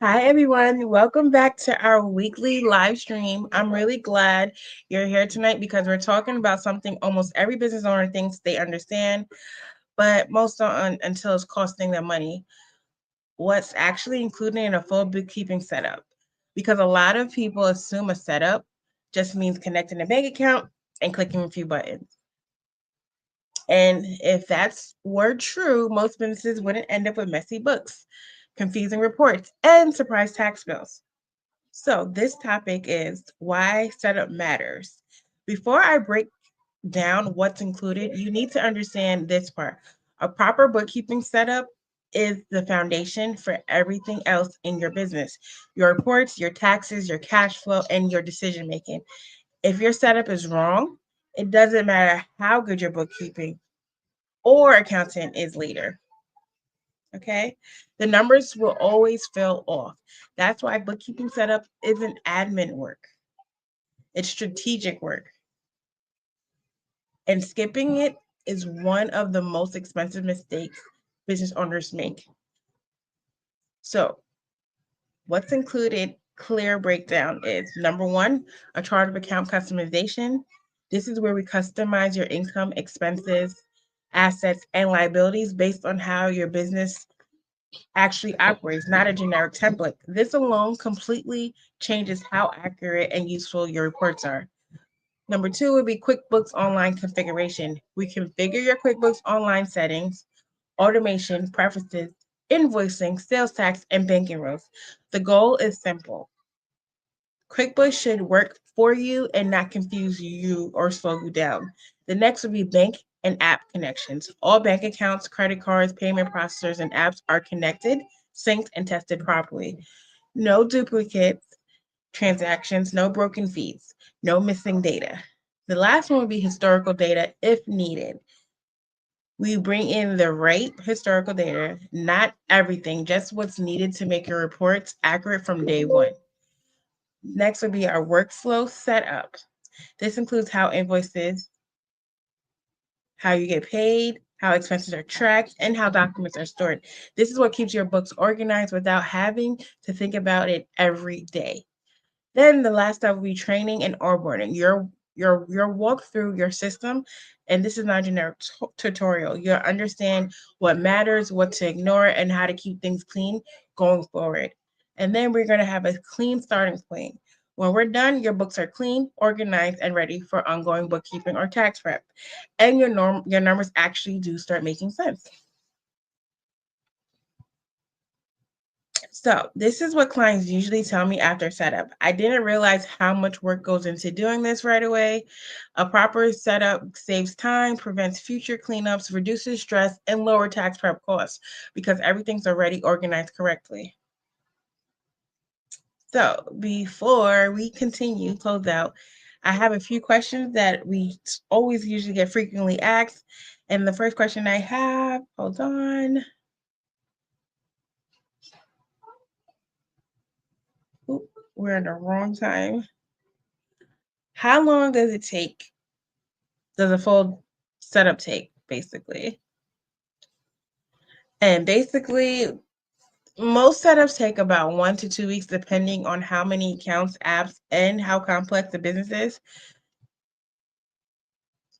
Hi, everyone. Welcome back to our weekly live stream. I'm really glad you're here tonight because we're talking about something almost every business owner thinks they understand, but most don't until it's costing them money. What's actually included in a full bookkeeping setup? Because a lot of people assume a setup just means connecting a bank account and clicking a few buttons. And if that's were true, most businesses wouldn't end up with messy books, confusing reports, and surprise tax bills. So, this topic is why setup matters. Before I break down what's included, you need to understand this part. A proper bookkeeping setup is the foundation for everything else in your business: your reports, your taxes, your cash flow, and your decision making. If your setup is wrong, it doesn't matter how good your bookkeeping or accountant is later. Okay. The numbers will always feel off. That's why bookkeeping setup isn't admin work. It's strategic work. And skipping it is one of the most expensive mistakes business owners make. So, what's included? Clear breakdown is number one, a chart of account customization. This is where we customize your income, expenses, assets, and liabilities based on how your business actually operates, not a generic template. This alone completely changes how accurate and useful your reports are. Number two would be QuickBooks Online configuration. We configure your QuickBooks Online settings, automation, preferences, invoicing, sales tax, and banking rules. The goal is simple. QuickBooks should work for you and not confuse you or slow you down. The next would be bank and app connections. All bank accounts, credit cards, payment processors, and apps are connected, synced, and tested properly. No duplicates, transactions, no broken feeds, no missing data. The last one would be historical data if needed. We bring in the right historical data, not everything, just what's needed to make your reports accurate from day one. Next would be our workflow setup. This includes how invoices, how you get paid, how expenses are tracked, and how documents are stored. This is what keeps your books organized without having to think about it every day. Then the last step will be training and onboarding. Your walk through your system, and this is not a generic tutorial. You'll understand what matters, what to ignore, and how to keep things clean going forward. And then we're going to have a clean starting point. When we're done, your books are clean, organized, and ready for ongoing bookkeeping or tax prep. And your numbers actually do start making sense. So, this is what clients usually tell me after setup. I didn't realize how much work goes into doing this right away. A proper setup saves time, prevents future cleanups, reduces stress, and lower tax prep costs because everything's already organized correctly. So, before we continue, close out, I have a few questions that we always usually get frequently asked. And the first question I have, hold on. Oop, we're in the wrong time. How long does it take? Does a full setup take, basically? And basically, most setups take about 1 to 2 weeks, depending on how many accounts, apps, and how complex the business is.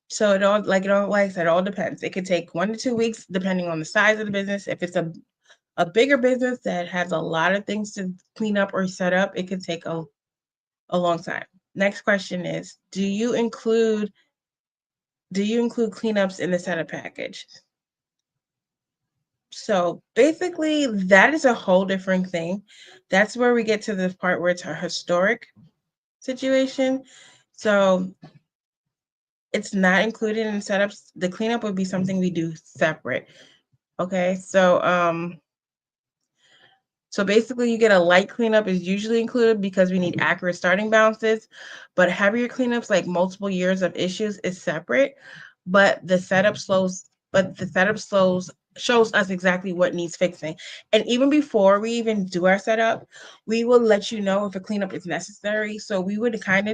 So like I said, it all depends. It could take 1 to 2 weeks, depending on the size of the business. If it's a bigger business that has a lot of things to clean up or set up, it could take a long time. Next question is, do you include cleanups in the setup package? So basically, that is a whole different thing. That's where we get to the part where it's a historic situation. So it's not included in setups. The cleanup would be something we do separate. Okay. So basically you get a light cleanup is usually included because we need accurate starting balances, but heavier cleanups like multiple years of issues is separate, but the setup slows shows us exactly what needs fixing. And even before we even do our setup, we will let you know if a cleanup is necessary. So we would find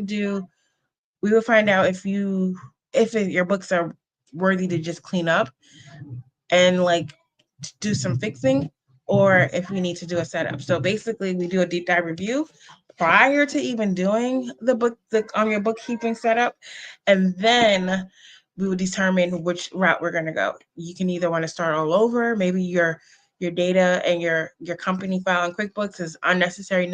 out if your books are worthy to just clean up and like do some fixing, or if we need to do a setup. So basically, we do a deep dive review prior to even doing your bookkeeping setup, and then we will determine which route we're going to go. You can either want to start all over. Maybe your data and your company file in QuickBooks is necessary.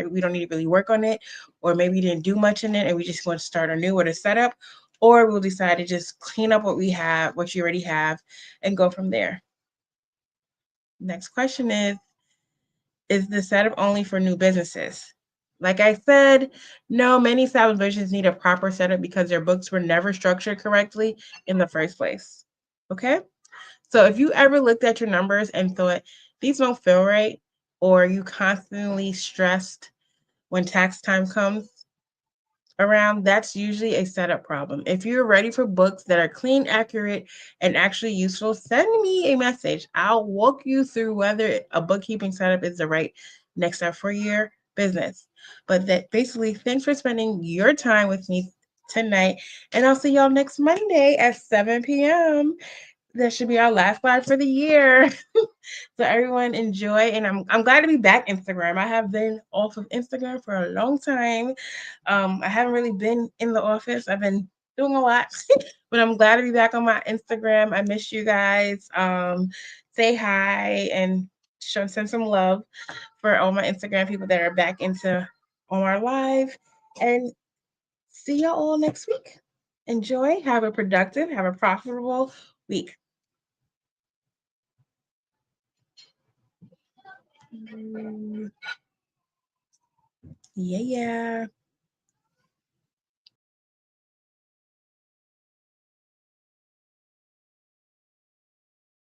We don't need to really work on it, or maybe you didn't do much in it, and we just want to start anew with a setup, or we'll decide to just clean up what you already have, and go from there. Next question is the setup only for new businesses? Like I said, no, many established businesses need a proper setup because their books were never structured correctly in the first place. Okay? So if you ever looked at your numbers and thought these don't feel right, or you constantly stressed when tax time comes around, that's usually a setup problem. If you're ready for books that are clean, accurate, and actually useful, send me a message. I'll walk you through whether a bookkeeping setup is the right next step for your business. But that basically, thanks for spending your time with me tonight, and I'll see y'all next Monday at 7 p.m. That should be our last live for the year. So everyone enjoy, and I'm glad to be back Instagram. I have been off of Instagram for a long time. I haven't really been in the office. I've been doing a lot, but I'm glad to be back on my Instagram. I miss you guys. Say hi and send some love for all my Instagram people that are back into on our live, and see y'all all next week. Enjoy. Have a productive, have a profitable week. Yeah, yeah.